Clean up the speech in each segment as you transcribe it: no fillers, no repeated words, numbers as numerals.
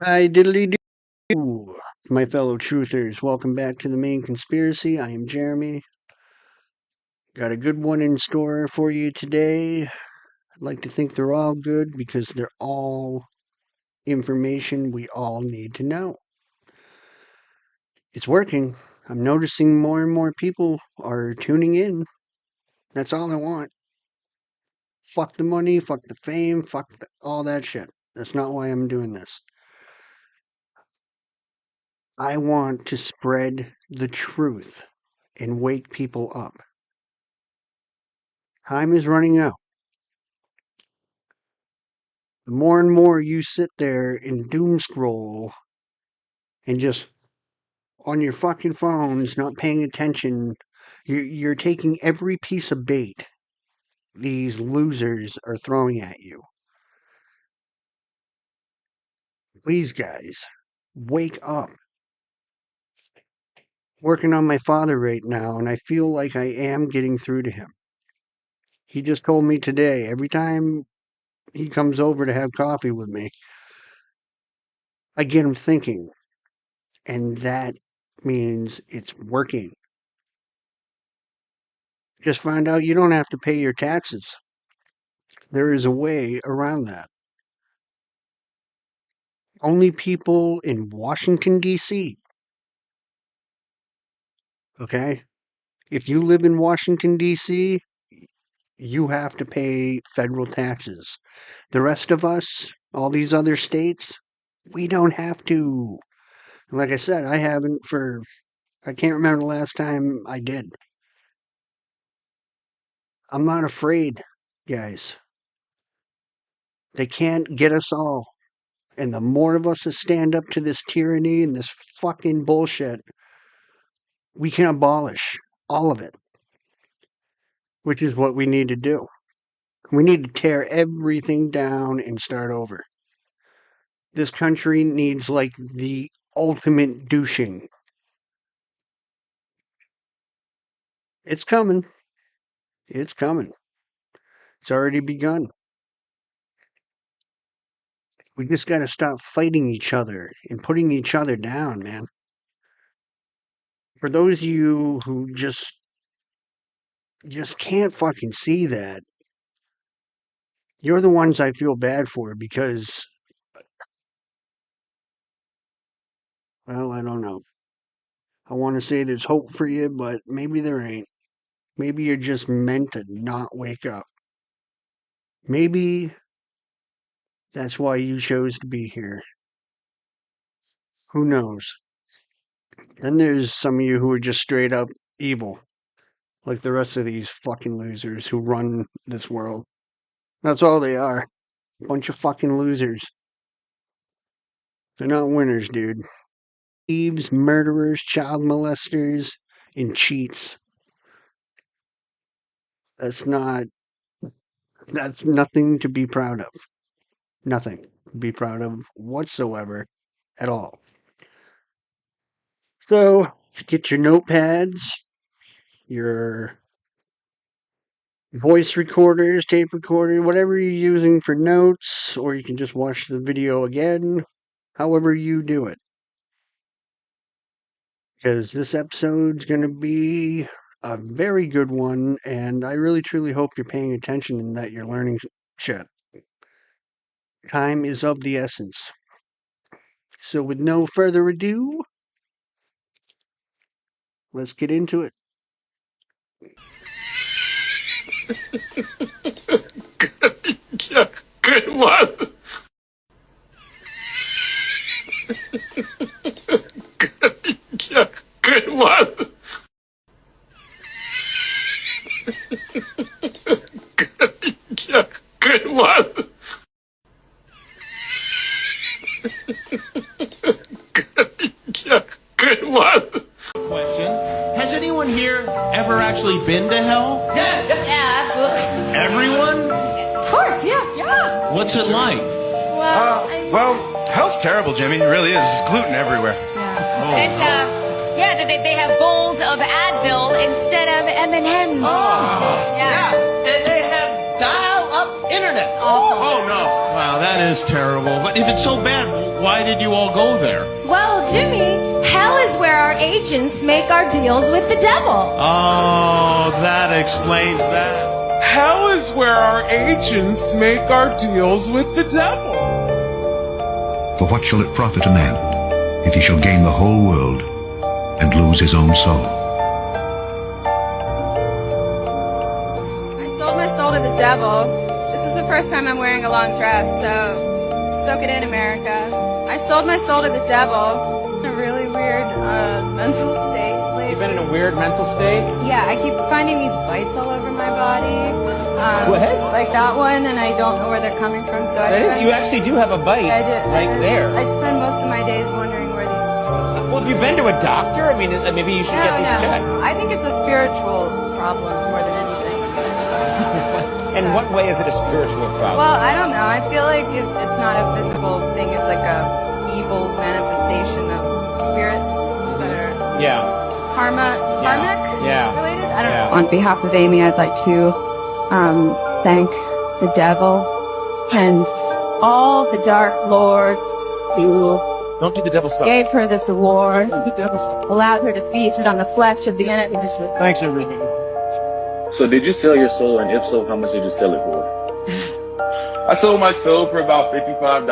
Hi, diddly do, my fellow truthers. Welcome back to the main conspiracy. I am Jeremy. Got a good one in store for you today. I'd like to think they're all good because they're all information we all need to know. It's working. I'm noticing more and more people are tuning in. That's all I want. Fuck the money, fuck the fame, all that shit. That's not why I'm doing this. I want to spread the truth and wake people up. Time is running out. The more and more you sit there and doom scroll and just on your fucking phones, not paying attention, you're taking every piece of bait these losers are throwing at you. Please, guys, wake up. Working on my father right now, and I feel like I am getting through to him. He just told me today, every time he comes over to have coffee with me, I get him thinking, and that means it's working. Just find out you don't have to pay your taxes. There is a way around that. Only people in Washington, D.C., okay? If you live in Washington, D.C., you have to pay federal taxes. The rest of us, all these other states, we don't have to. Like I said, I haven't I can't remember the last time I did. I'm not afraid, guys. They can't get us all. And the more of us that stand up to this tyranny and this fucking bullshit, we can abolish all of it, which is what we need to do. We need to tear everything down and start over. This country needs like the ultimate douching. It's coming. It's coming. It's already begun. We just got to stop fighting each other and putting each other down, man. For those of you who just can't fucking see that, you're the ones I feel bad for because, well, I don't know. I want to say there's hope for you, but maybe there ain't. Maybe you're just meant to not wake up. Maybe that's why you chose to be here. Who knows? Then there's some of you who are just straight up evil, like the rest of these fucking losers who run this world. That's all they are. A bunch of fucking losers. They're not winners, dude. Thieves, murderers, child molesters, and cheats. That's not, that's nothing to be proud of. Nothing to be proud of whatsoever at all. So, get your notepads, your voice recorders, tape recorder, whatever you're using for notes, or you can just watch the video again, however you do it. Because this episode's going to be a very good one, and I really truly hope you're paying attention and that you're learning shit. Time is of the essence. So, with no further ado, let's get into it. Good one. Good one. Good one. Good one. Question. Has anyone here ever actually been to hell? Yeah, absolutely. Everyone? Of course, yeah. What's it like? Well, hell's terrible, Jimmy. It really is. There's gluten everywhere. And they have bowls of Advil instead of M&Ms. Yeah. And they have dial-up internet. Awful. Oh, no. Wow, that is terrible. But if it's so bad, why did you all go there? Well, Jimmy, hell is where our agents make our deals with the devil. Oh, that explains that. Hell is where our agents make our deals with the devil. For what shall it profit a man if he shall gain the whole world and lose his own soul? I sold my soul to the devil. This is the first time I'm wearing a long dress, so soak it in, America. I sold my soul to the devil. A really weird mental state lately. You've been in a weird mental state? Yeah, I keep finding these bites all over my body. What? Like that one, and I don't know where they're coming from, so You actually do have a bite right there. I spend most of my days wondering where these... Well, have you been to a doctor? I mean, maybe you should get these checked. I think it's a spiritual problem more than anything. In what way is it a spiritual problem? Well, I don't know. I feel like it's not a physical thing. It's like a evil manifestation of spirits that are karmic related. I don't know. On behalf of Amy, I'd like to thank the devil and all the dark lords who Don't do the devil stuff. gave her this award, The devil stuff. allowed her to feast on the flesh of the enemies. Thanks, everybody. So did you sell your soul, and if so, how much did you sell it for? I sold my soul for about $55.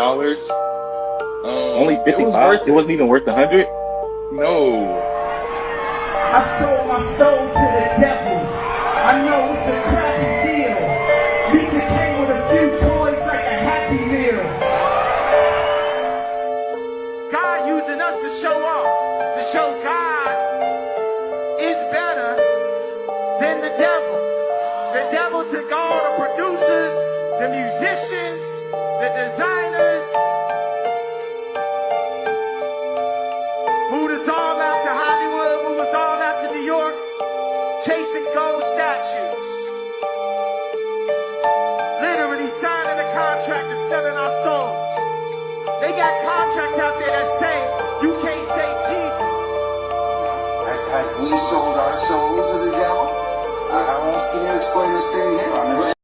Only 55? It wasn't even worth 100? No. I sold my soul to the devil. I know it's a crappy deal. Lisa came with a few toys like a Happy Meal. God using us to show off, to show God is better than the devil. The devil took all the producers, the musicians, the designers, moved us all out to Hollywood, moved us all out to New York, chasing gold statues. Literally signing a contract and selling our souls. They got contracts out there that say, you can't say Jesus. Have we sold our soul to the devil? How else can you explain this thing here? I never...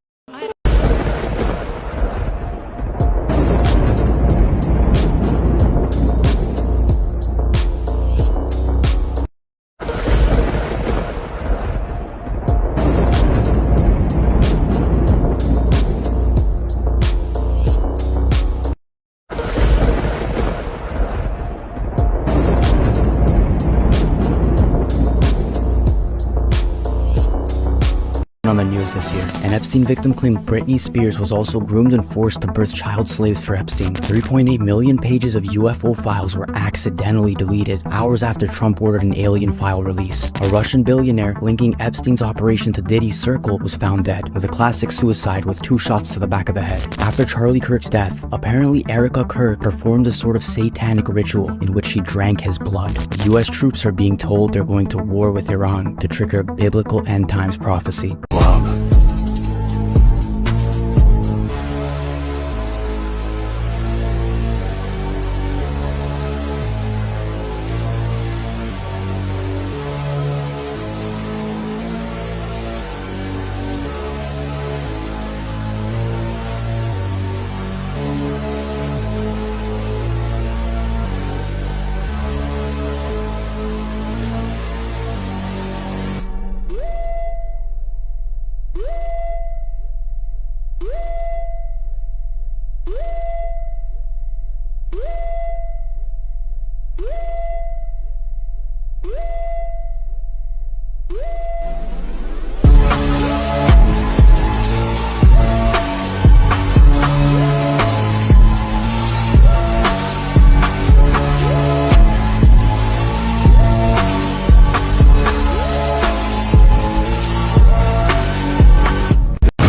On the news this year, an Epstein victim claimed Britney Spears was also groomed and forced to birth child slaves for Epstein. 3.8 million pages of UFO files were accidentally deleted hours after Trump ordered an alien file release. A Russian billionaire linking Epstein's operation to Diddy's circle was found dead, with a classic suicide with 2 shots to the back of the head. After Charlie Kirk's death, apparently Erica Kirk performed a sort of satanic ritual in which she drank his blood. US troops are being told they're going to war with Iran to trigger biblical end times prophecy.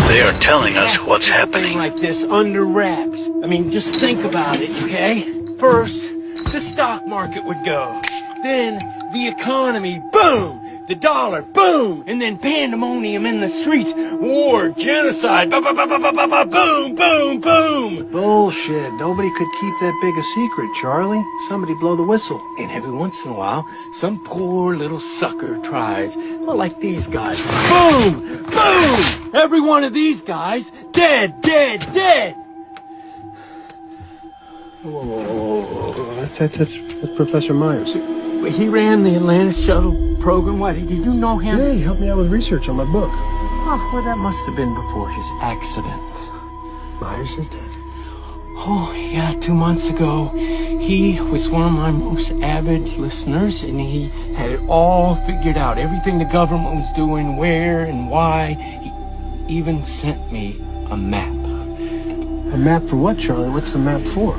They are telling us what's happening. Like this under wraps. I mean, just think about it, okay? First, the stock market would go. Then, the economy, boom! The dollar, boom! And then pandemonium in the streets. War, genocide, boom, boom, boom! Bullshit. Nobody could keep that big a secret, Charlie. Somebody blow the whistle. And every once in a while, some poor little sucker tries, like these guys. Boom! Boom! Every one of these guys, dead, dead, dead! Whoa. That's Professor Myers. He ran the Atlantis shuttle program. What, did you know him? Yeah, he helped me out with research on my book. Oh, well, that must have been before his accident. Myers is dead. Oh, yeah, 2 months ago. He was one of my most avid listeners, and he had it all figured out. Everything the government was doing, where and why. He even sent me a map. A map for what, Charlie? What's the map for?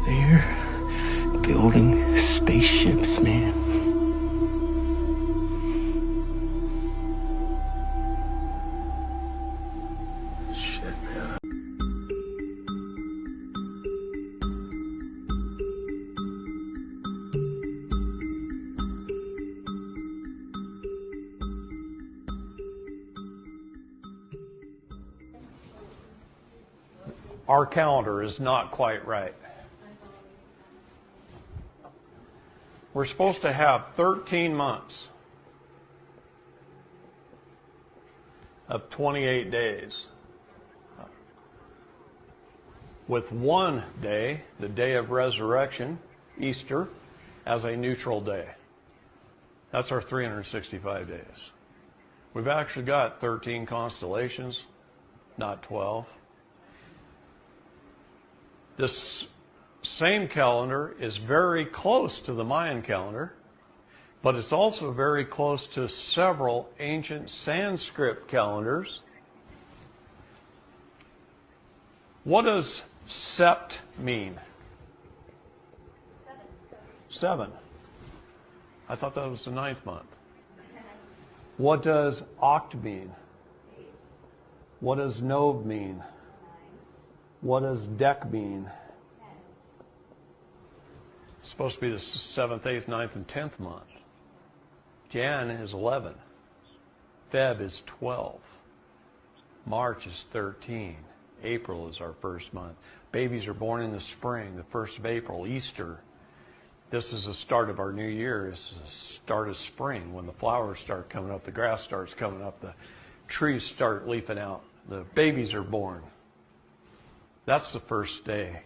They're building spaceships, man. Our calendar is not quite right. We're supposed to have 13 months of 28 days, with one day, the day of resurrection, Easter, as a neutral day. That's our 365 days. We've actually got 13 constellations, not 12. This same calendar is very close to the Mayan calendar, but it's also very close to several ancient Sanskrit calendars. What does sept mean? 7. I thought that was the 9th month. What does oct mean? What does nov mean? What does dec mean? It's supposed to be the 7th, 8th, 9th, and 10th month. Jan is 11. Feb is 12. March is 13. April is our first month. Babies are born in the spring, the 1st of April, Easter. This is the start of our new year. This is the start of spring, when the flowers start coming up, the grass starts coming up, the trees start leafing out, the babies are born. That's the first day.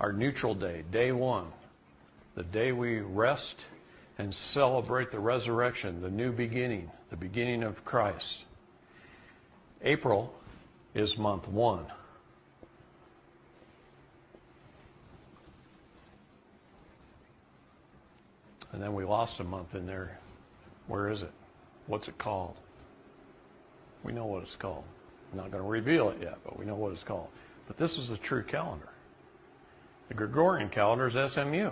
Our neutral day, day 1, the day we rest and celebrate the resurrection, the new beginning, the beginning of Christ. April is month 1. And then we lost a month in there. Where is it? What's it called? We know what it's called. I'm not going to reveal it yet, but we know what it's called. But this is the true calendar. The Gregorian calendar is SMU.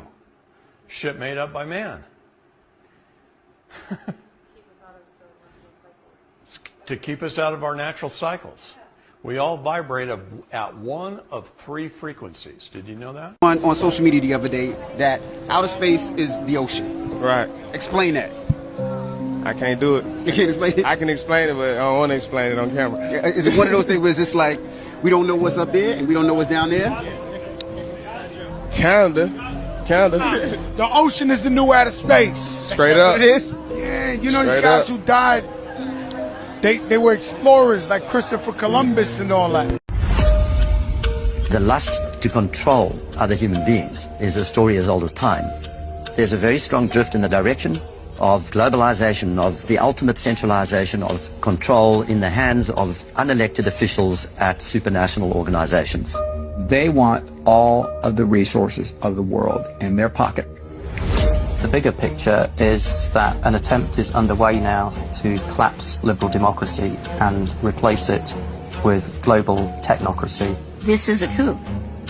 Shit made up by man. To keep us out of our natural cycles. We all vibrate at one of 3 frequencies. Did you know that? On social media the other day that outer space is the ocean. Right. Explain that. I can't do it. You can't explain it? I can explain it, but I don't want to explain it on camera. Is it one of those things where it's just like, we don't know what's up there and we don't know what's down there? Kinda. The ocean is the new outer space. Straight up. It is? Yeah, you know these guys who died, they were explorers like Christopher Columbus and all that. The lust to control other human beings is a story as old as time. There's a very strong drift in the direction of globalization, of the ultimate centralization of control in the hands of unelected officials at supranational organizations. They want all of the resources of the world in their pocket. The bigger picture is that an attempt is underway now to collapse liberal democracy and replace it with global technocracy. This is a coup.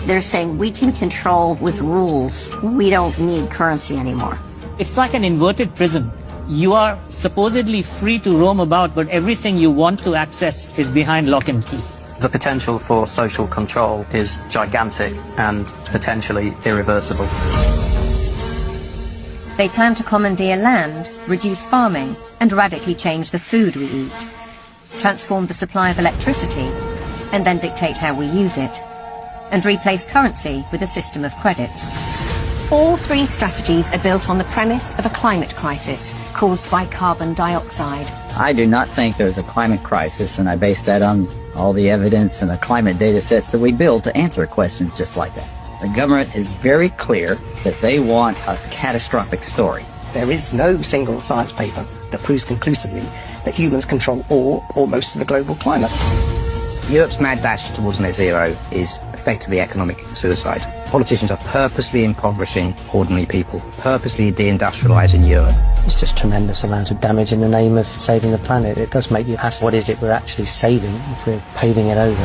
They're saying we can control with rules. We don't need currency anymore. It's like an inverted prison. You are supposedly free to roam about, but everything you want to access is behind lock and key. The potential for social control is gigantic and potentially irreversible. They plan to commandeer land, reduce farming, and radically change the food we eat, transform the supply of electricity, and then dictate how we use it, and replace currency with a system of credits. All 3 strategies are built on the premise of a climate crisis, caused by carbon dioxide. I do not think there's a climate crisis, and I base that on all the evidence and the climate data sets that we build to answer questions just like that. The government is very clear that they want a catastrophic story. There is no single science paper that proves conclusively that humans control all or most of the global climate. Europe's mad dash towards net zero is effectively economic suicide. Politicians are purposely impoverishing ordinary people, purposely deindustrializing Europe. It's just tremendous amount of damage in the name of saving the planet. It does make you ask, what is it we're actually saving if we're paving it over?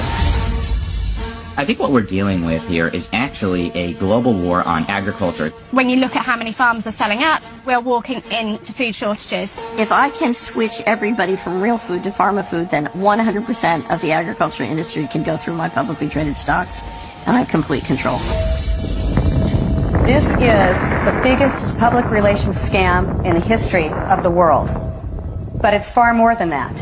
I think what we're dealing with here is actually a global war on agriculture. When you look at how many farms are selling out, we're walking into food shortages. If I can switch everybody from real food to pharma food, then 100% of the agriculture industry can go through my publicly traded stocks, and I have complete control. This is the biggest public relations scam in the history of the world. But it's far more than that.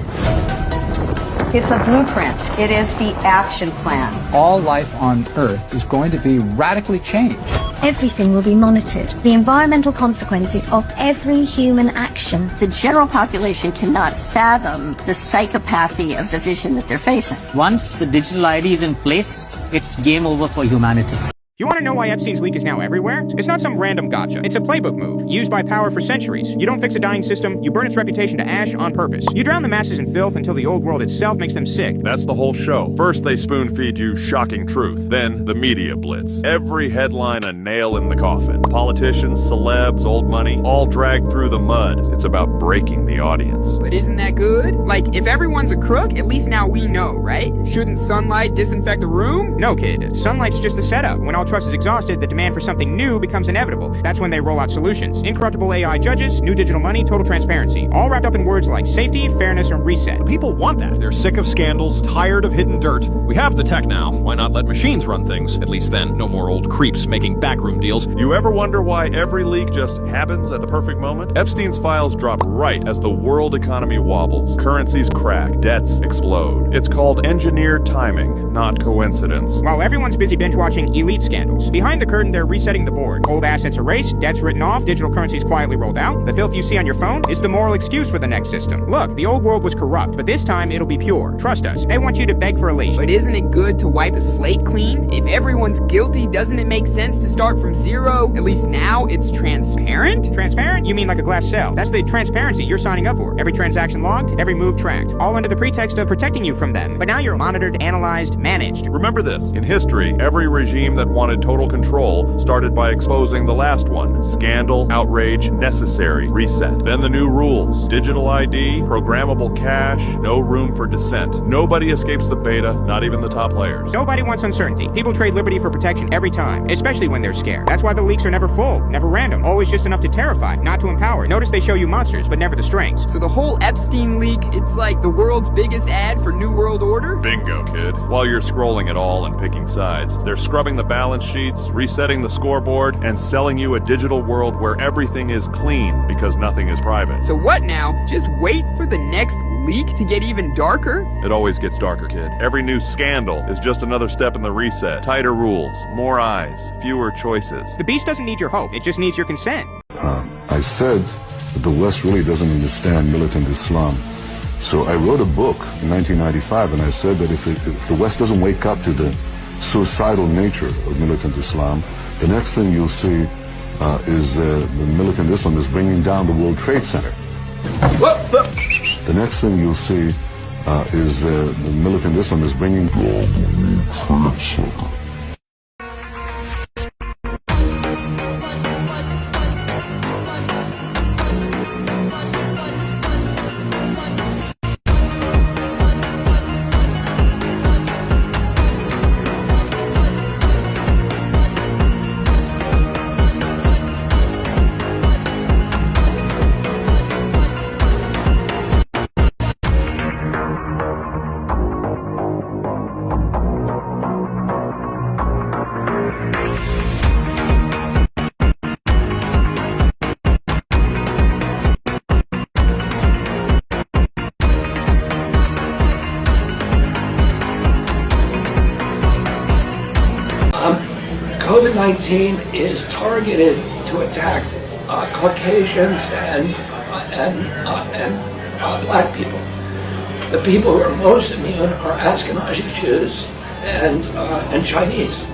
It's a blueprint. It is the action plan. All life on Earth is going to be radically changed. Everything will be monitored. The environmental consequences of every human action. The general population cannot fathom the psychopathy of the vision that they're facing. Once the digital ID is in place, it's game over for humanity. You want to know why Epstein's leak is now everywhere? It's not some random gotcha. It's a playbook move, used by power for centuries. You don't fix a dying system, you burn its reputation to ash on purpose. You drown the masses in filth until the old world itself makes them sick. That's the whole show. First they spoon-feed you shocking truth. Then the media blitz. Every headline a nail in the coffin. Politicians, celebs, old money, all dragged through the mud. It's about breaking the audience. But isn't that good? Like, if everyone's a crook, at least now we know, right? Shouldn't sunlight disinfect the room? No, kid. Sunlight's just the setup. When all trust is exhausted, the demand for something new becomes inevitable. That's when they roll out solutions. Incorruptible AI judges, new digital money, total transparency. All wrapped up in words like safety, fairness, and reset. The people want that. They're sick of scandals, tired of hidden dirt. We have the tech now. Why not let machines run things? At least then, no more old creeps making backroom deals. You ever wonder why every leak just happens at the perfect moment? Epstein's files drop right as the world economy wobbles. Currencies crack, debts explode. It's called engineered timing, not coincidence. While everyone's busy binge-watching elite scandals, behind the curtain they're resetting the board. Old assets erased, debts written off, digital currencies quietly rolled out. The filth you see on your phone is the moral excuse for the next system. Look, the old world was corrupt, but this time it'll be pure. Trust us. They want you to beg for a leash. But isn't it good to wipe the slate clean? If everyone's guilty, doesn't it make sense to start from zero? At least now it's transparent? Transparent? You mean like a glass cell. That's the transparency you're signing up for. Every transaction logged, every move tracked. All under the pretext of protecting you from them. But now you're monitored, analyzed, managed. Remember this. In history, every regime that wanted total control started by exposing the last one. Scandal, outrage, necessary, reset. Then the new rules. Digital ID, programmable cash, no room for dissent. Nobody escapes the beta, not even the top players. Nobody wants uncertainty. People trade liberty for protection every time, especially when they're scared. That's why the leaks are never full, never random, always just enough to terrify, not to empower. Notice they show you monsters, but never the strengths. So the whole Epstein leak, it's like the world's biggest ad for New World Order? Bingo, kid. While you're scrolling it all and picking sides, they're scrubbing the balance sheets, resetting the scoreboard, and selling you a digital world where everything is clean because nothing is private. So what now? Just wait for the next leak to get even darker? It always gets darker, kid. Every new scandal is just another step in the reset. Tighter rules, more eyes, fewer choices. The beast doesn't need your hope, it just needs your consent. I said that the West really doesn't understand militant Islam. So I wrote a book in 1995, and I said that if the West doesn't wake up to the suicidal nature of militant Islam, the next thing you'll see is the militant Islam is bringing down the World Trade Center. The next thing you'll see is the militant Islam is bringing down the World Trade Center. COVID-19 is targeted to attack Caucasians and and black people. The people who are most immune are Ashkenazi Jews and Chinese.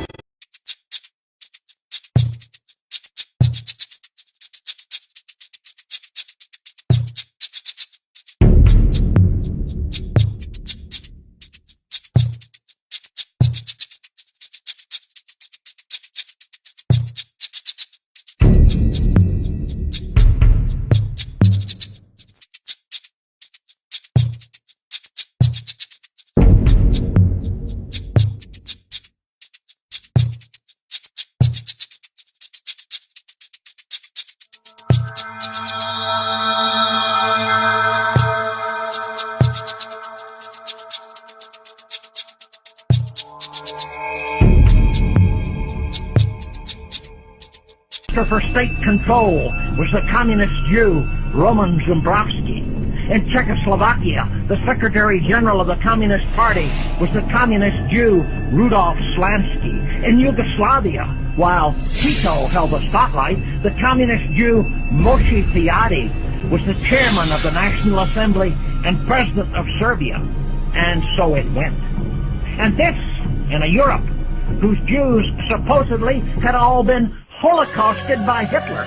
For state control was the communist Jew Roman Zumbrovsky. In Czechoslovakia, the Secretary General of the Communist Party was the communist Jew Rudolf Slansky. In Yugoslavia, while Tito held the spotlight, the communist Jew Moshe Fiadi was the chairman of the National Assembly and president of Serbia. And so it went. And this in a Europe whose Jews supposedly had all been holocausted by Hitler.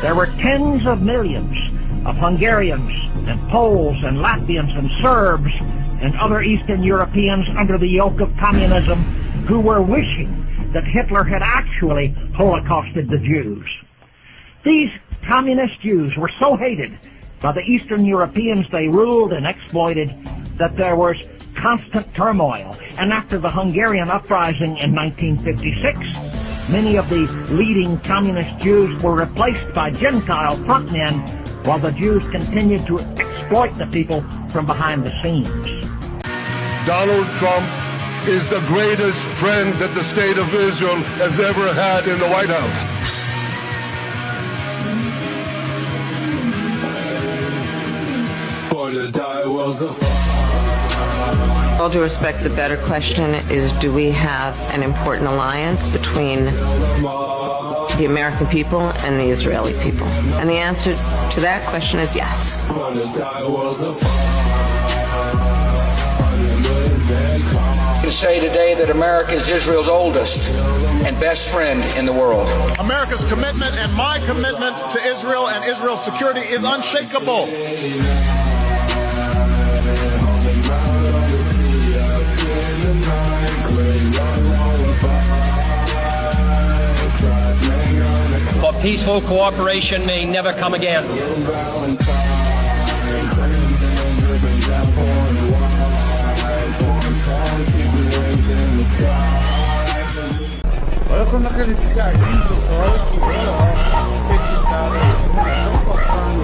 There were tens of millions of Hungarians and Poles and Latvians and Serbs and other Eastern Europeans under the yoke of communism who were wishing that Hitler had actually holocausted the Jews. These communist Jews were so hated by the Eastern Europeans they ruled and exploited that there was constant turmoil. And after the Hungarian uprising in 1956, many of the leading communist Jews were replaced by Gentile frontmen, while the Jews continued to exploit the people from behind the scenes. Donald Trump is the greatest friend that the state of Israel has ever had in the White House. All due respect, the better question is, do we have an important alliance between the American people and the Israeli people? And the answer to that question is yes. To say today that America is Israel's oldest and best friend in the world. America's commitment and my commitment to Israel and Israel's security is unshakable. For peaceful cooperation may never come again. Olha quando aquele fica aqui, pessoal, que esse cara tá passando.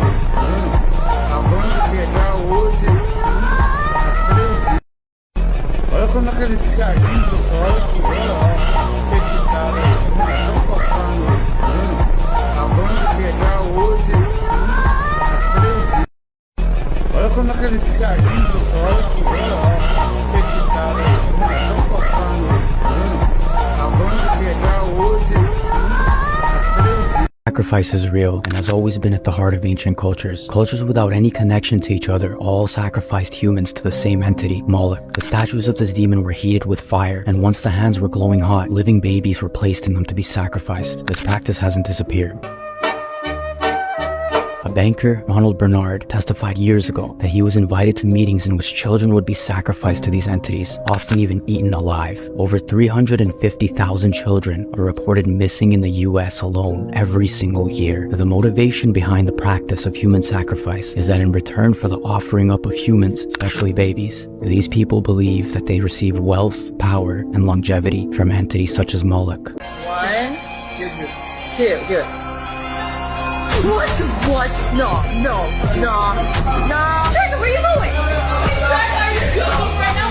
Acabamos de chegar hoje às 13. Olha quando aquele fica aqui, pessoal, que esse cara tá passando. Acabamos de chegar hoje às 13. Olha quando aquele fica aqui, pessoal, que esse cara tá passando. Sacrifice is real and has always been at the heart of ancient cultures. Cultures without any connection to each other all sacrificed humans to the same entity, Moloch. The statues of this demon were heated with fire, and once the hands were glowing hot, living babies were placed in them to be sacrificed. This practice hasn't disappeared. A banker, Ronald Bernard, testified years ago that he was invited to meetings in which children would be sacrificed to these entities, often even eaten alive. Over 350,000 children are reported missing in the US alone every single year. The motivation behind the practice of human sacrifice is that in return for the offering up of humans, especially babies, these people believe that they receive wealth, power, and longevity from entities such as Moloch. 1, 2, do it. What? No. Jack, where are you going?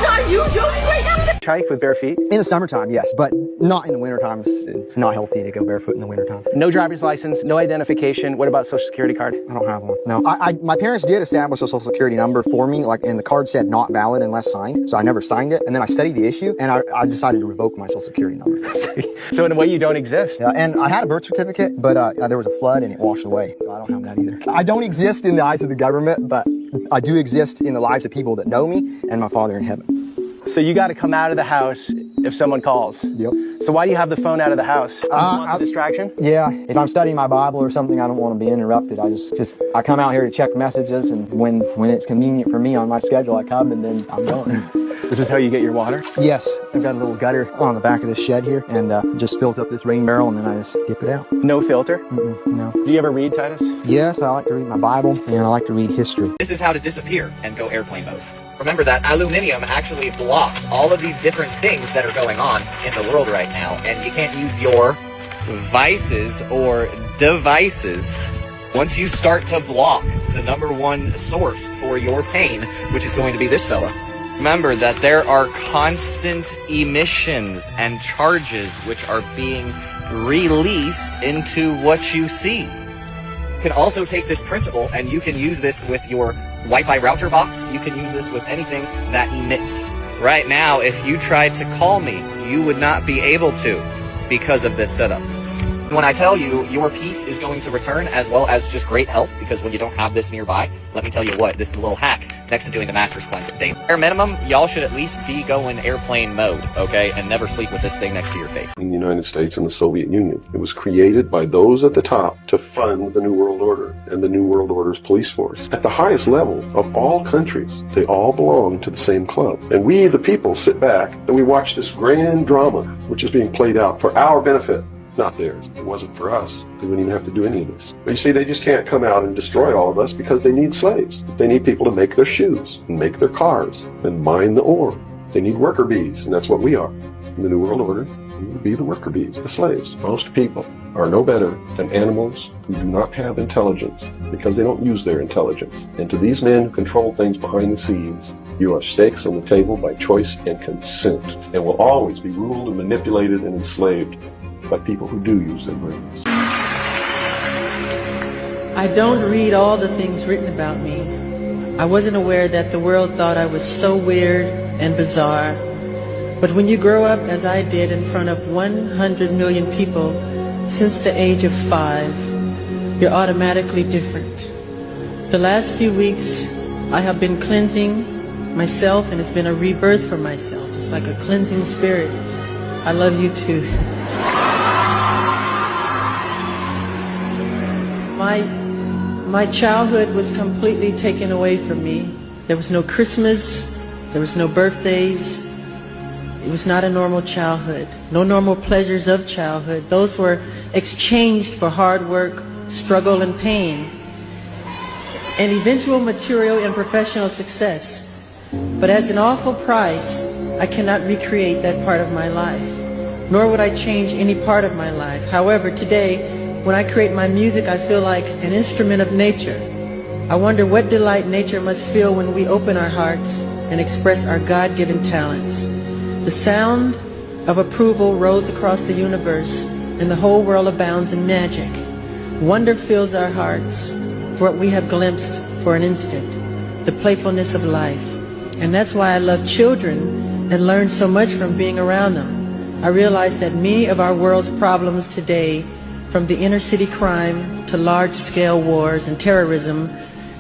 Are you joking right now? hitchhike with bare feet? In the summertime, yes, but not in the wintertime. It's not healthy to go barefoot in the wintertime. No driver's license, no identification. What about social security card? I don't have one. No. My parents did establish a social security number for me, and the card said not valid unless signed, so I never signed it. And then I studied the issue, and I decided to revoke my social security number. So in a way, you don't exist. Yeah, and I had a birth certificate, but there was a flood and it washed away, so I don't have that either. I don't exist in the eyes of the government, but I do exist in the lives of people that know me and my Father in heaven. So you got to come out of the house if someone calls. Yep. So why do you have the phone out of the house? You want the distraction? Yeah. If I'm studying my Bible or something, I don't want to be interrupted. I come out here to check messages, and when it's convenient for me on my schedule, I come, and then I'm gone. Is this how you get your water? Yes. I've got a little gutter on the back of this shed here, and it just fills up this rain barrel, and then I just dip it out. No filter? No. Do you ever read, Titus? Yes, I like to read my Bible, and I like to read history. This is how to disappear and go airplane mode. Remember that aluminium actually blocks all of these different things that are going on in the world right now, and you can't use your vices or devices. Once you start to block the #1 source for your pain, which is going to be this fella, remember that there are constant emissions and charges which are being released into what you see. You can also take this principle and you can use this with your Wi-Fi router box. You can use this with anything that emits. Right now, if you tried to call me, you would not be able to because of this setup. When I tell you your peace is going to return, as well as just great health, because when you don't have this nearby, let me tell you what, this is a little hack next to doing the Master's Cleanse. Bare minimum, y'all should at least be going airplane mode, okay? And never sleep with this thing next to your face. In the United States and the Soviet Union, it was created by those at the top to fund the New World Order and the New World Order's police force. At the highest level of all countries, they all belong to the same club. And we, the people, sit back and we watch this grand drama, which is being played out for our benefit. Not theirs. It wasn't for us. They wouldn't even have to do any of this. But you see, they just can't come out and destroy all of us because they need slaves. They need people to make their shoes and make their cars and mine the ore. They need worker bees, and that's what we are. In the New World Order, we would be the worker bees, the slaves. Most people are no better than animals who do not have intelligence because they don't use their intelligence. And to these men who control things behind the scenes, you are stakes on the table by choice and consent, and will always be ruled and manipulated and enslaved by people who do use their brains. I don't read all the things written about me. I wasn't aware that the world thought I was so weird and bizarre. But when you grow up, as I did, in front of 100 million people since the age of 5, you're automatically different. The last few weeks, I have been cleansing myself, and it's been a rebirth for myself. It's like a cleansing spirit. I love you too. My childhood was completely taken away from me. There was no Christmas, there was no birthdays. It was not a normal childhood. No normal pleasures of childhood. Those were exchanged for hard work, struggle, and pain, and eventual material and professional success. But as an awful price, I cannot recreate that part of my life, nor would I change any part of my life. However, today, when I create my music, I feel like an instrument of nature. I wonder what delight nature must feel when we open our hearts and express our God-given talents. The sound of approval rolls across the universe, and the whole world abounds in magic. Wonder fills our hearts for what we have glimpsed for an instant, the playfulness of life. And that's why I love children and learn so much from being around them. I realize that many of our world's problems today, from the inner city crime to large-scale wars and terrorism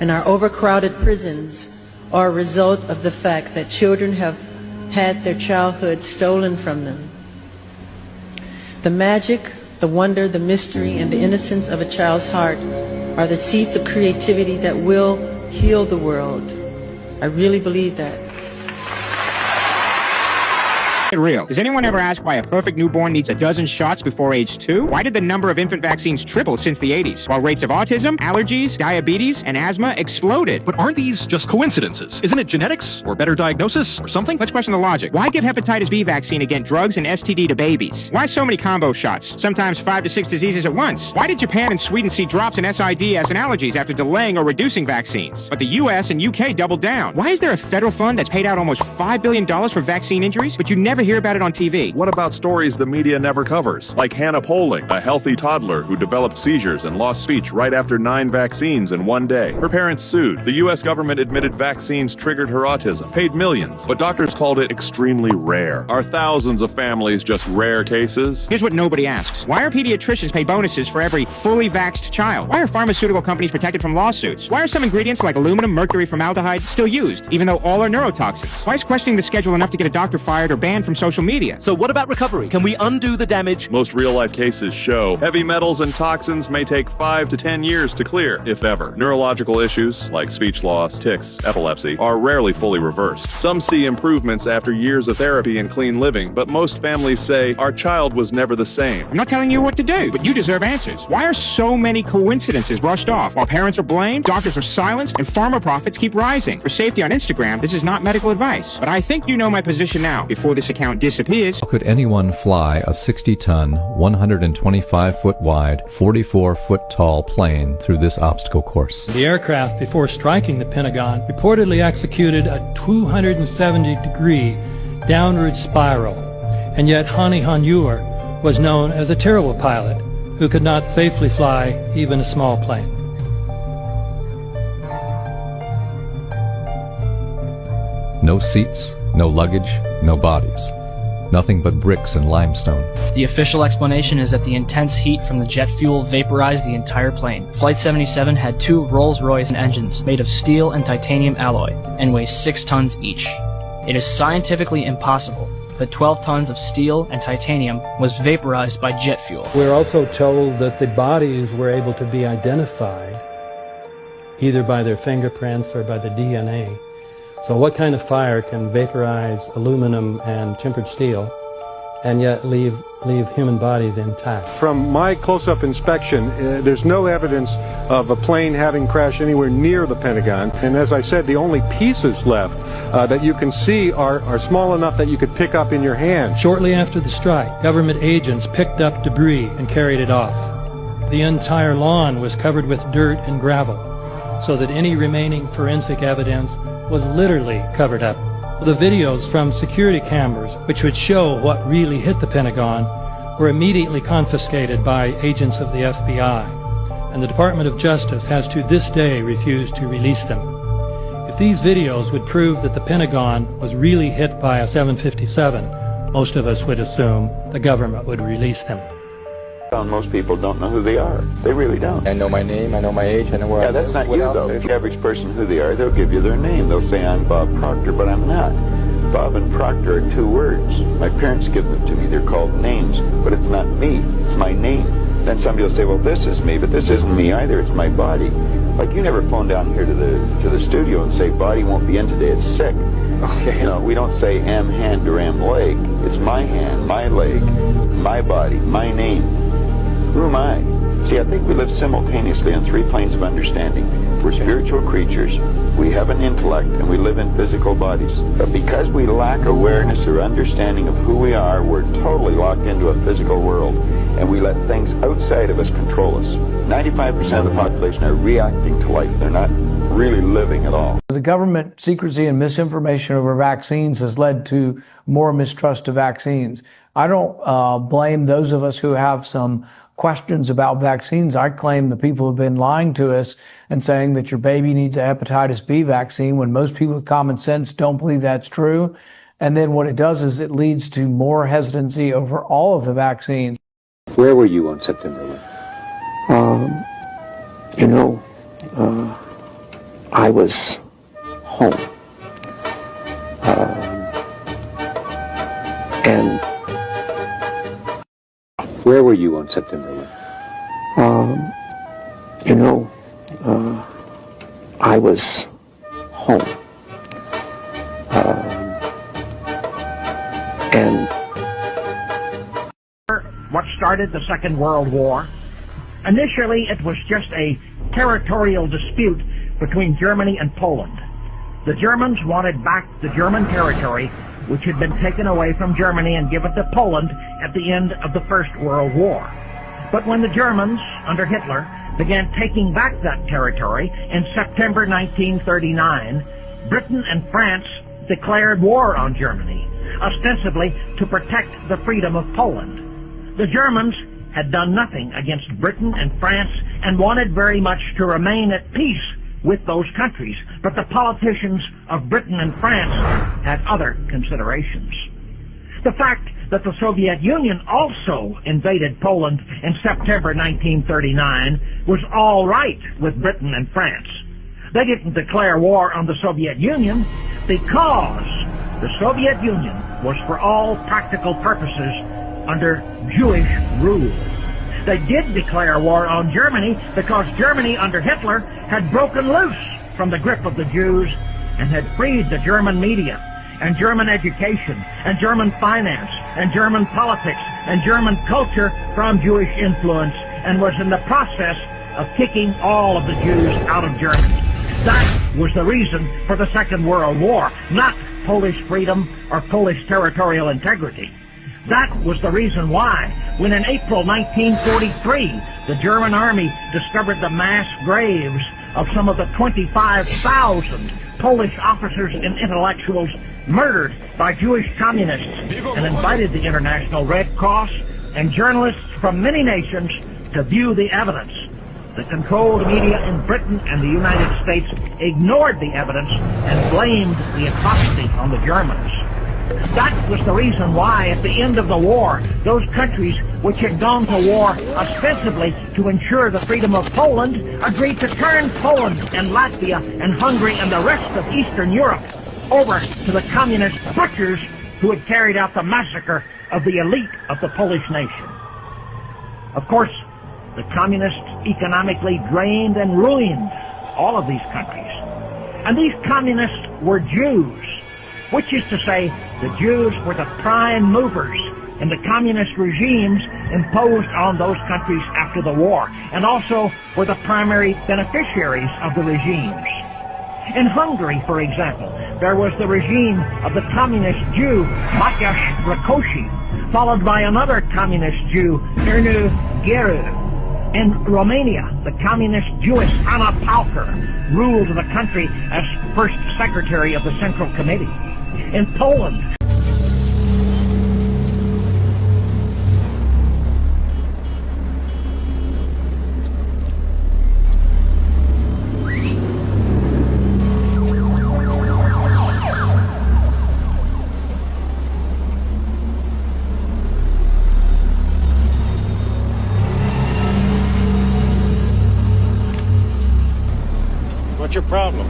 and our overcrowded prisons, are a result of the fact that children have had their childhood stolen from them. The magic, the wonder, the mystery, and the innocence of a child's heart are the seeds of creativity that will heal the world. I really believe that. Real. Does anyone ever ask why a perfect newborn needs a dozen shots before age 2? Why did the number of infant vaccines triple since the 80s, while rates of autism, allergies, diabetes, and asthma exploded? But aren't these just coincidences? Isn't it genetics, or better diagnosis, or something? Let's question the logic. Why give hepatitis B vaccine against drugs and STD to babies? Why so many combo shots? Sometimes 5 to 6 diseases at once. Why did Japan and Sweden see drops in SID as in allergies after delaying or reducing vaccines? But the US and UK doubled down. Why is there a federal fund that's paid out almost $5 billion for vaccine injuries, but you never never hear about it on TV. What about stories the media never covers? Like Hannah Poling, a healthy toddler who developed seizures and lost speech right after 9 vaccines in one day. Her parents sued. The U.S. government admitted vaccines triggered her autism, paid millions, but doctors called it extremely rare. Are thousands of families just rare cases? Here's what nobody asks. Why are pediatricians paid bonuses for every fully vaxxed child? Why are pharmaceutical companies protected from lawsuits? Why are some ingredients like aluminum, mercury, formaldehyde still used, even though all are neurotoxins? Why is questioning the schedule enough to get a doctor fired or banned from social media? So what about recovery? Can we undo the damage? Most real-life cases show heavy metals and toxins may take 5 to 10 years to clear, if ever. Neurological issues, like speech loss, tics, epilepsy, are rarely fully reversed. Some see improvements after years of therapy and clean living, but most families say, our child was never the same. I'm not telling you what to do, but you deserve answers. Why are so many coincidences brushed off? While parents are blamed, doctors are silenced, and pharma profits keep rising. For safety on Instagram, this is not medical advice, but I think you know my position now, before this account disappears. Could anyone fly a 60-ton, 125-foot wide, 44-foot tall plane through this obstacle course? The aircraft, before striking the Pentagon, reportedly executed a 270-degree downward spiral, and yet Hani Hanjour was known as a terrible pilot who could not safely fly even a small plane. No seats, no luggage, no bodies. Nothing but bricks and limestone. The official explanation is that the intense heat from the jet fuel vaporized the entire plane. Flight 77 had 2 Rolls-Royce engines made of steel and titanium alloy and weigh 6 tons each. It is scientifically impossible that 12 tons of steel and titanium was vaporized by jet fuel. We're also told that the bodies were able to be identified either by their fingerprints or by the DNA. So what kind of fire can vaporize aluminum and tempered steel and yet leave human bodies intact? From my close-up inspection, there's no evidence of a plane having crashed anywhere near the Pentagon. And as I said, the only pieces left that you can see are small enough that you could pick up in your hand. Shortly after the strike, government agents picked up debris and carried it off. The entire lawn was covered with dirt and gravel, so that any remaining forensic evidence was literally covered up. The videos from security cameras, which would show what really hit the Pentagon, were immediately confiscated by agents of the FBI, and the Department of Justice has to this day refused to release them. If these videos would prove that the Pentagon was really hit by a 757, most of us would assume the government would release them. Most people don't know who they are. They really don't. I know my name, I know my age, I know where I live. Yeah, that's not you, though. If the average person who they are, they'll give you their name. They'll say, I'm Bob Proctor, but I'm not. Bob and Proctor are 2 words. My parents give them to me. They're called names, but it's not me. It's my name. Then somebody will say, well, this is me, but this isn't me either. It's my body. Like, you never phone down here to the studio and say, body won't be in today, it's sick. Okay. You know, we don't say am hand or am leg. It's my hand, my leg, my body, my name. Who am I? See, I think we live simultaneously on 3 planes of understanding. We're spiritual creatures, we have an intellect, and we live in physical bodies. But because we lack awareness or understanding of who we are, we're totally locked into a physical world, and we let things outside of us control us. 95% of the population are reacting to life. They're not really living at all. The government secrecy and misinformation over vaccines has led to more mistrust of vaccines. I don't blame those of us who have some questions about vaccines. I claim the people have been lying to us and saying that your baby needs a hepatitis B vaccine when most people with common sense don't believe that's true. And then what it does is it leads to more hesitancy over all of the vaccines. Where were you on September 11th? I was home. And where were you on September 11th? I was home. And what started the Second World War? Initially, it was just a territorial dispute between Germany and Poland. The Germans wanted back the German territory, which had been taken away from Germany and given to Poland at the end of the First World War. But when the Germans, under Hitler, began taking back that territory in September 1939, Britain and France declared war on Germany. ostensibly to protect the freedom of Poland. The Germans had done nothing against Britain and France and wanted very much to remain at peace with those countries, but the politicians of Britain and France had other considerations. The fact that the Soviet Union also invaded Poland in September 1939 was all right with Britain and France. They didn't declare war on the Soviet Union because the Soviet Union was for all practical purposes under Jewish rule. They did declare war on Germany because Germany under Hitler had broken loose from the grip of the Jews and had freed the German media and German education and German finance and German politics and German culture from Jewish influence, and was in the process of kicking all of the Jews out of Germany. That was the reason for the Second World War, not Polish freedom or Polish territorial integrity. That was the reason why, when in April 1943, the German army discovered the mass graves of some of the 25,000 Polish officers and intellectuals murdered by Jewish communists, and invited the International Red Cross and journalists from many nations to view the evidence. The controlled media in Britain and the United States ignored the evidence and blamed the atrocity on the Germans. That was the reason why, at the end of the war, those countries which had gone to war ostensibly to ensure the freedom of Poland agreed to turn Poland and Latvia and Hungary and the rest of Eastern Europe over to the communist butchers who had carried out the massacre of the elite of the Polish nation. Of course, the communists economically drained and ruined all of these countries. And these communists were Jews, which is to say, the Jews were the prime movers in the communist regimes imposed on those countries after the war, and also were the primary beneficiaries of the regimes. In Hungary, for example, there was the regime of the communist Jew Mátyás Rákosi, followed by another communist Jew, Ernő Gerő. In Romania, the communist Jewess Anna Palker ruled the country as first secretary of the Central Committee. In Poland, what's your problem?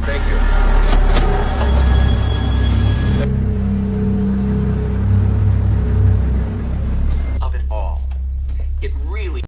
Thank you. Of it all. It really...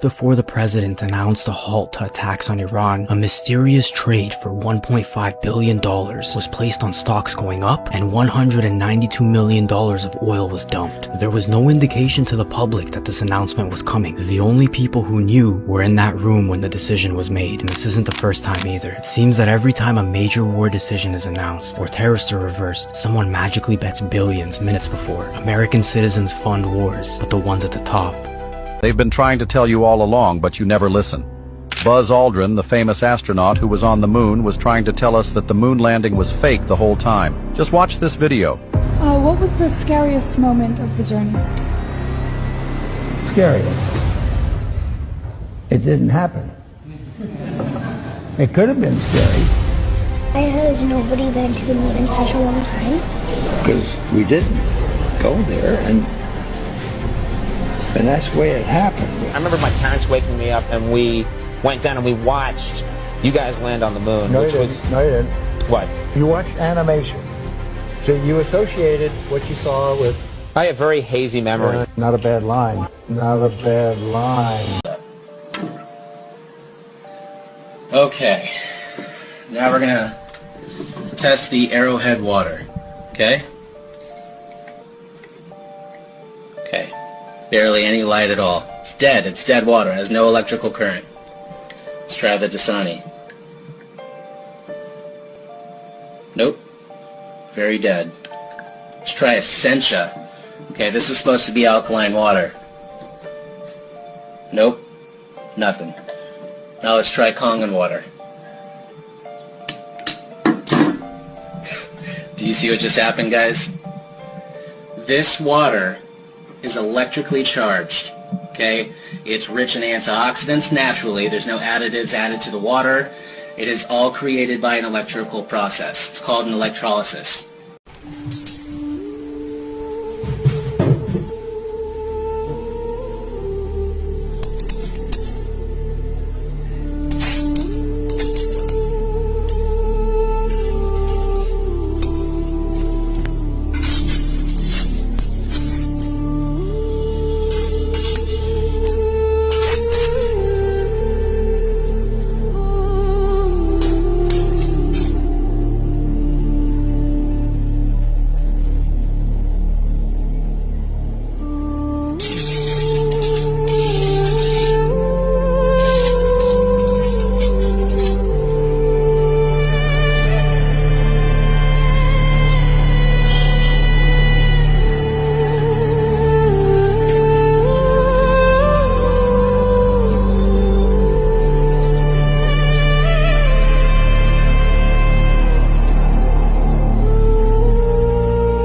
Before the president announced a halt to attacks on Iran, a mysterious trade for $1.5 billion was placed on stocks going up, and $192 million of oil was dumped. There was no indication to the public that this announcement was coming. The only people who knew were in that room when the decision was made, and this isn't the first time either. It seems that every time a major war decision is announced, or tariffs are reversed, someone magically bets billions minutes before. American citizens fund wars, but the ones at the top. They've been trying to tell you all along, but you never listen. Buzz Aldrin, the famous astronaut who was on the moon, was trying to tell us that the moon landing was fake the whole time. Just watch this video. What was the scariest moment of the journey? Scariest? It didn't happen. It could have been scary. Why has nobody been to the moon in such a long time? Because we didn't go there, and that's the way it happened. I remember my parents waking me up, and we went down and we watched you guys land on the moon. No, which you didn't. No, you didn't. What? You watched animation. So you associated what you saw with I have very hazy memory. Not a bad line. Not a bad line. Okay, now we're gonna test the Arrowhead water, okay? Okay, barely any light at all. It's dead water, it has no electrical current. Let's try the Dasani. Nope, very dead. Let's try Essentia. Okay, this is supposed to be alkaline water. Nope, nothing. Now let's try Kangen water. Do you see what just happened, guys? This water is electrically charged, okay? It's rich in antioxidants naturally. There's no additives added to the water. It is all created by an electrical process. It's called an electrolysis.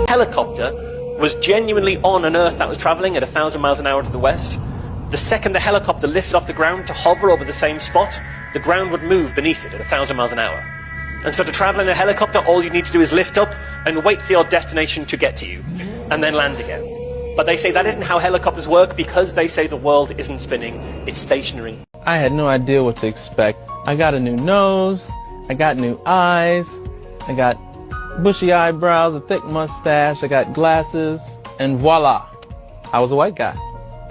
Helicopter was genuinely on an Earth that was traveling at 1,000 miles an hour to the west. The second the helicopter lifted off the ground to hover over the same spot, the ground would move beneath it at 1,000 miles an hour. And so to travel in a helicopter, all you need to do is lift up and wait for your destination to get to you, and then land again. But they say that isn't how helicopters work because they say the world isn't spinning, it's stationary. I had no idea what to expect. I got a new nose, I got new eyes, I got bushy eyebrows, a thick mustache, I got glasses, and voila, I was a white guy.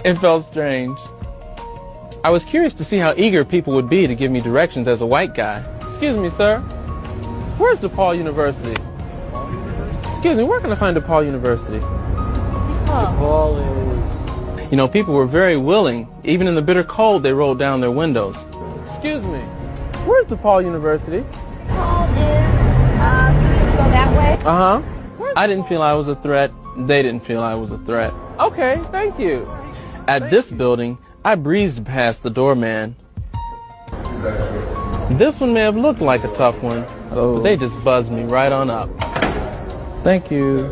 It felt strange. I was curious to see how eager people would be to give me directions as a white guy. Excuse me, sir, where's DePaul University? Excuse me, where can I find DePaul University? DePaul is... You know, people were very willing. Even in the bitter cold, they rolled down their windows. Excuse me, where's DePaul University? DePaul is, go that way. Uh-huh. I didn't feel I was a threat. They didn't feel I was a threat. Okay, thank you. At this building, I breezed past the doorman. This one may have looked like a tough one, but they just buzzed me right on up. Thank you.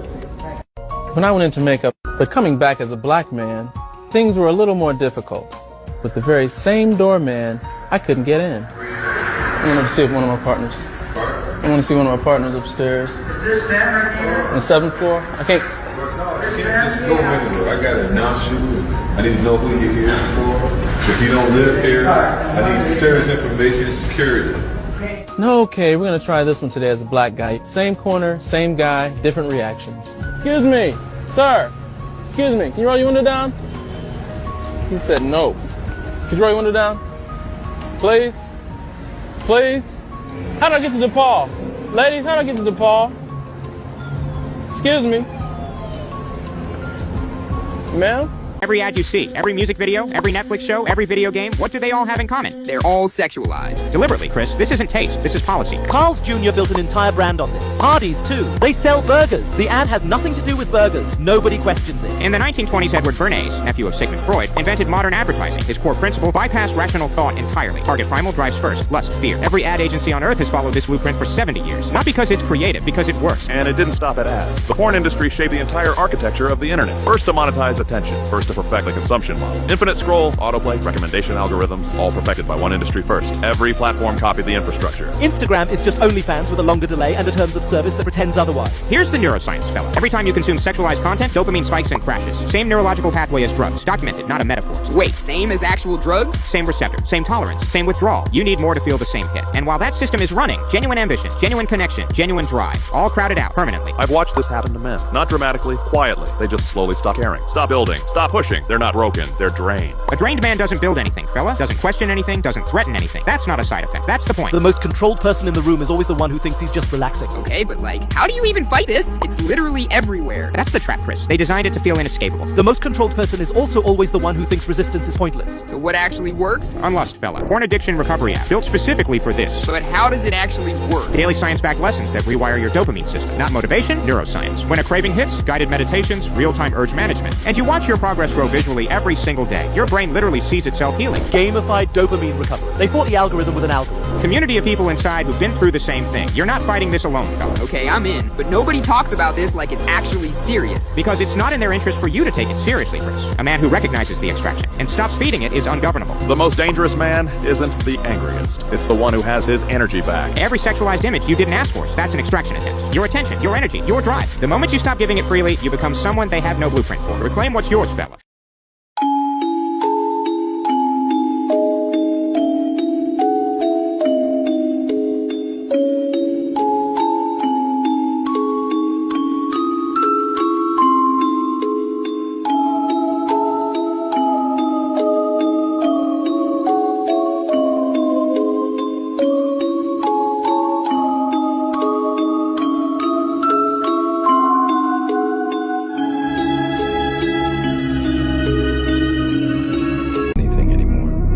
When I went into makeup, but coming back as a black man, things were a little more difficult. With the very same doorman, I couldn't get in. I wanted to see one of my partners. I want to see one of my partners upstairs. Is this Sam right here? On the 7th floor? I can't... You can't just go anywhere. I gotta announce you. I need to know who you're here for. If you don't live here, I need serious information, security. No, okay, we're gonna try this one today as a black guy. Same corner, same guy, different reactions. Excuse me, sir. Excuse me, can you roll your window down? He said no. Can you roll your window down? Please? Please? How do I get to DePaul? Ladies, how do I get to DePaul? Excuse me. Ma'am? Every ad you see, every music video, every Netflix show, every video game, what do they all have in common? They're all sexualized. Deliberately, Chris. This isn't taste, this is policy. Carl's Jr. built an entire brand on this. Hardee's too. They sell burgers. The ad has nothing to do with burgers. Nobody questions it. In the 1920s, Edward Bernays, nephew of Sigmund Freud, invented modern advertising. His core principle, bypass rational thought entirely. Target primal drives first, lust, fear. Every ad agency on Earth has followed this blueprint for 70 years. Not because it's creative, because it works. And it didn't stop at ads. The porn industry shaped the entire architecture of the internet. First to monetize attention. First to perfect the consumption model. Infinite scroll, autoplay, recommendation algorithms, all perfected by one industry first. Every platform copied the infrastructure. Instagram is just OnlyFans with a longer delay and a terms of service that pretends otherwise. Here's the neuroscience fella. Every time you consume sexualized content, dopamine spikes and crashes. Same neurological pathway as drugs. Documented, not a metaphor. Wait, same as actual drugs? Same receptor, same tolerance, same withdrawal. You need more to feel the same hit. And while that system is running, genuine ambition, genuine connection, genuine drive, all crowded out permanently. I've watched this happen to men. Not dramatically, quietly. They just slowly stop caring. Stop building. Stop pushing. They're not broken. They're drained. A drained man doesn't build anything, fella. Doesn't question anything, doesn't threaten anything. That's not a side effect. That's the point. The most controlled person in the room is always the one who thinks he's just relaxing. Okay, but like, how do you even fight this? It's literally everywhere. That's the trap, Chris. They designed it to feel inescapable. The most controlled person is also always the one who thinks resistance is pointless. So what actually works? Unlust, fella. Porn addiction recovery app. Built specifically for this. But how does it actually work? Daily science-backed lessons that rewire your dopamine system. Not motivation, neuroscience. When a craving hits, guided meditations, real-time urge management. And you watch your progress grow visually every single day. Your brain literally sees itself healing. Gamified dopamine recovery. They fought the algorithm with an algorithm. Community of people inside who've been through the same thing. You're not fighting this alone, fella. Okay, I'm in. But nobody talks about this like it's actually serious. Because it's not in their interest for you to take it seriously, Chris. A man who recognizes the extraction and stops feeding it is ungovernable. The most dangerous man isn't the angriest. It's the one who has his energy back. Every sexualized image you didn't ask for, that's an extraction attempt. Your attention, your energy, your drive. The moment you stop giving it freely, you become someone they have no blueprint for. Reclaim what's yours, fella.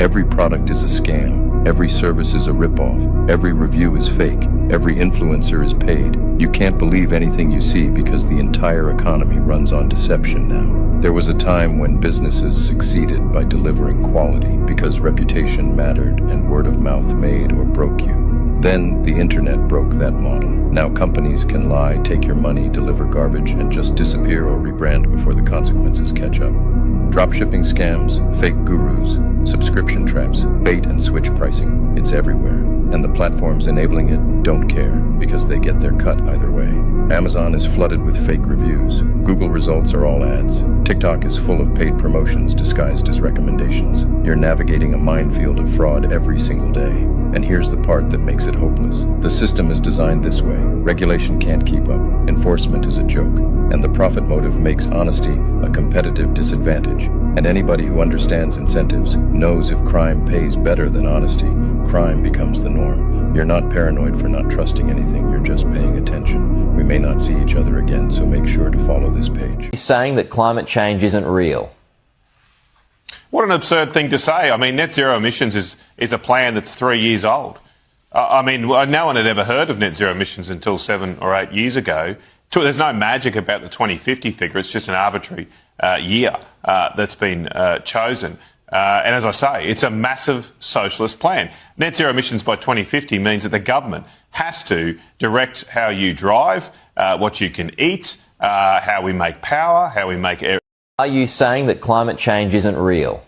Every product is a scam. Every service is a ripoff. Every review is fake. Every influencer is paid. You can't believe anything you see because the entire economy runs on deception now. There was a time when businesses succeeded by delivering quality because reputation mattered and word of mouth made or broke you. Then the internet broke that model. Now companies can lie, take your money, deliver garbage, and just disappear or rebrand before the consequences catch up. Dropshipping scams, fake gurus, subscription traps, bait and switch pricing. It's everywhere. And the platforms enabling it don't care because they get their cut either way. Amazon is flooded with fake reviews. Google results are all ads. TikTok is full of paid promotions disguised as recommendations. You're navigating a minefield of fraud every single day. And here's the part that makes it hopeless. The system is designed this way. Regulation can't keep up. Enforcement is a joke. And the profit motive makes honesty a competitive disadvantage. And anybody who understands incentives knows if crime pays better than honesty, crime becomes the norm. You're not paranoid for not trusting anything, you're just paying attention. We may not see each other again, so make sure to follow this page. He's saying that climate change isn't real. What an absurd thing to say. I mean, net zero emissions is a plan that's 3 years old. I mean, no one had ever heard of net zero emissions until 7 or 8 years ago. There's no magic about the 2050 figure. It's just an arbitrary year that's been chosen. And as I say, it's a massive socialist plan. Net zero emissions by 2050 means that the government has to direct how you drive, what you can eat, how we make power, how we make air. Are you saying that climate change isn't real?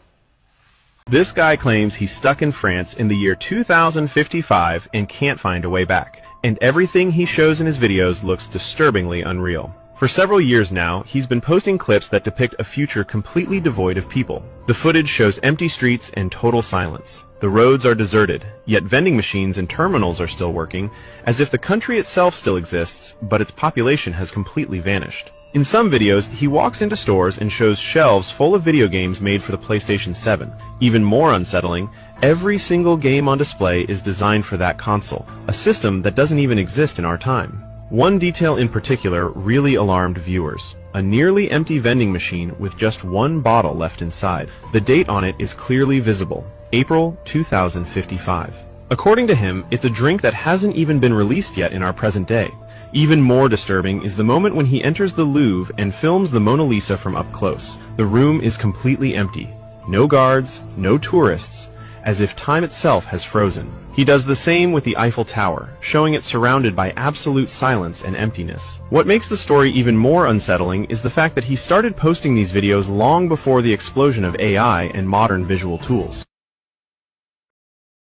This guy claims he's stuck in France in the year 2055 and can't find a way back. And everything he shows in his videos looks disturbingly unreal. For several years now, he's been posting clips that depict a future completely devoid of people. The footage shows empty streets and total silence. The roads are deserted, yet vending machines and terminals are still working, as if the country itself still exists, but its population has completely vanished. In some videos, he walks into stores and shows shelves full of video games made for the PlayStation 7. Even more unsettling, every single game on display is designed for that console, a system that doesn't even exist in our time. One detail in particular really alarmed viewers. A nearly empty vending machine with just one bottle left inside. The date on it is clearly visible, April 2055. According to him, it's a drink that hasn't even been released yet in our present day. Even more disturbing is the moment when he enters the Louvre and films the Mona Lisa from up close. The room is completely empty. No guards, no tourists, as if time itself has frozen. He does the same with the Eiffel Tower, showing it surrounded by absolute silence and emptiness. What makes the story even more unsettling is the fact that he started posting these videos long before the explosion of AI and modern visual tools.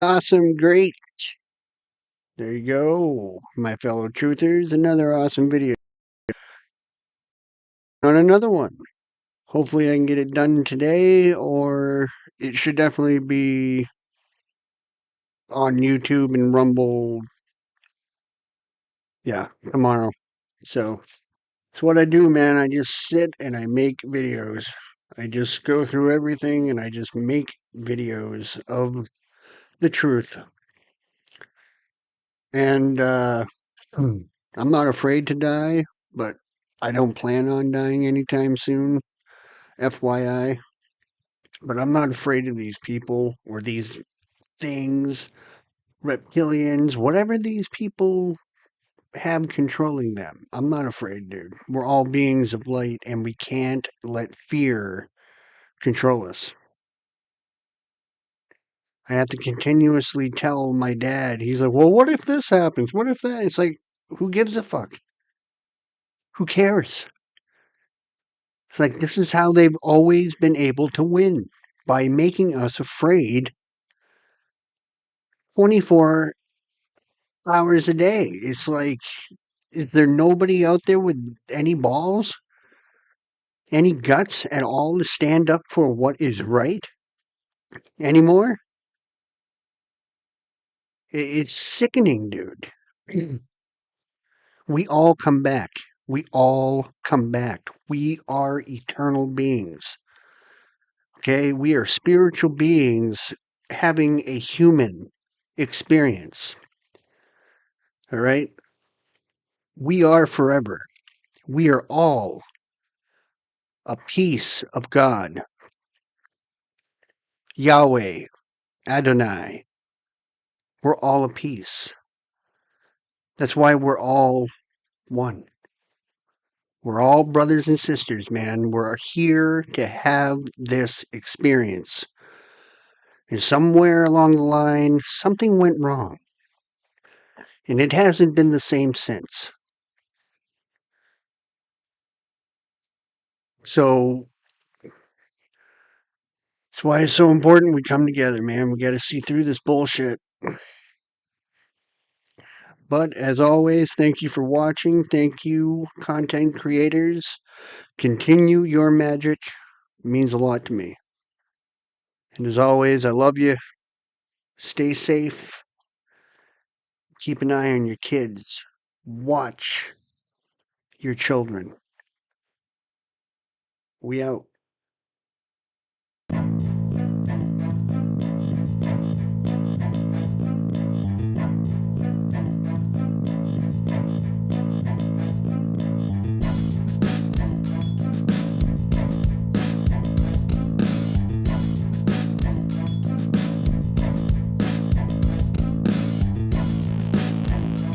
Awesome, great. There you go, my fellow truthers. Another awesome video. On another one. Hopefully I can get it done today, or it should definitely be on YouTube and Rumble, yeah, tomorrow. So, it's what I do, man. I just sit and I make videos. I just go through everything and I just make videos of the truth. And, I'm not afraid to die, but I don't plan on dying anytime soon, FYI. But I'm not afraid of these people or these things, reptilians, whatever these people have controlling them. I'm not afraid, dude. We're all beings of light, and we can't let fear control us. I have to continuously tell my dad, he's like, well, what if this happens? What if that? It's like, who gives a fuck? Who cares? It's like, this is how they've always been able to win, by making us afraid 24 hours a day. It's like, is there nobody out there with any balls? Any guts at all to stand up for what is right anymore? It's sickening, dude. We all come back. We all come back. We are eternal beings. Okay? We are spiritual beings having a human experience. All right? We are forever. We are all a piece of God. Yahweh, Adonai. We're all a piece. That's why we're all one. We're all brothers and sisters, man. We're here to have this experience. And somewhere along the line, something went wrong. And it hasn't been the same since. So, that's why it's so important we come together, man. We got to see through this bullshit. But as always, thank you for watching. Thank you, content creators. Continue your magic. It means a lot to me. And as always, I love you. Stay safe. Keep an eye on your kids. Watch your children. We out.